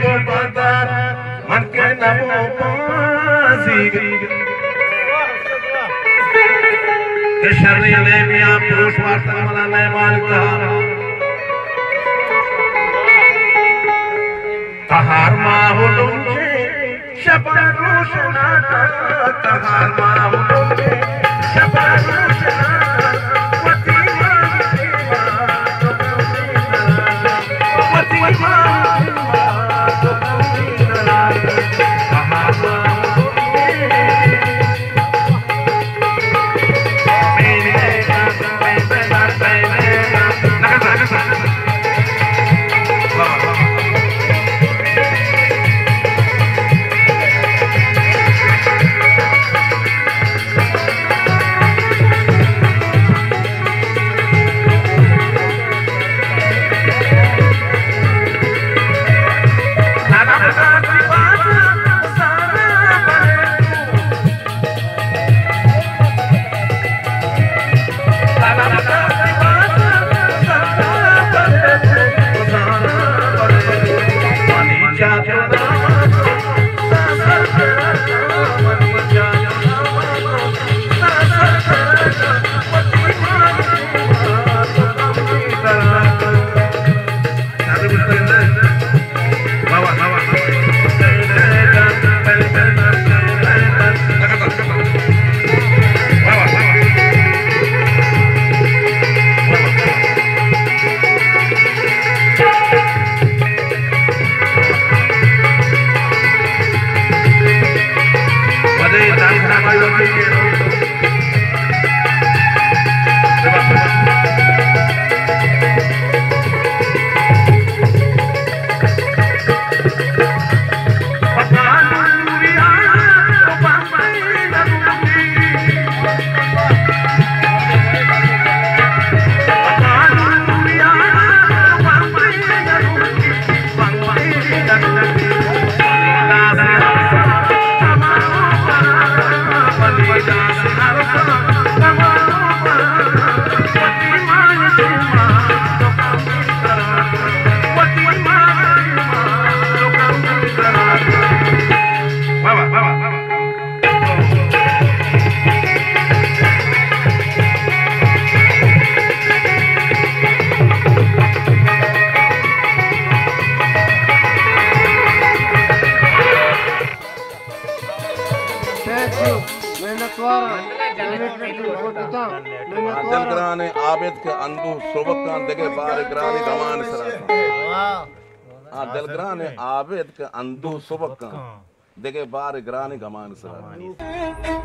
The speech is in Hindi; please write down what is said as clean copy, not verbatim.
को बाजार मन के नमो पासी के शरीर ने मियां पुरुष वार्ता मना ने मानता तहार माहुलुम के शबा रोशना तहार माहुलुम के शबा रोशना दिलग्राने आबिद के अंदू सोबकान देगे बार ग्रानी गमान सरा दिलग्राने आबिद के अंदू सोबकान देगे बार ग्रानी गमान सरा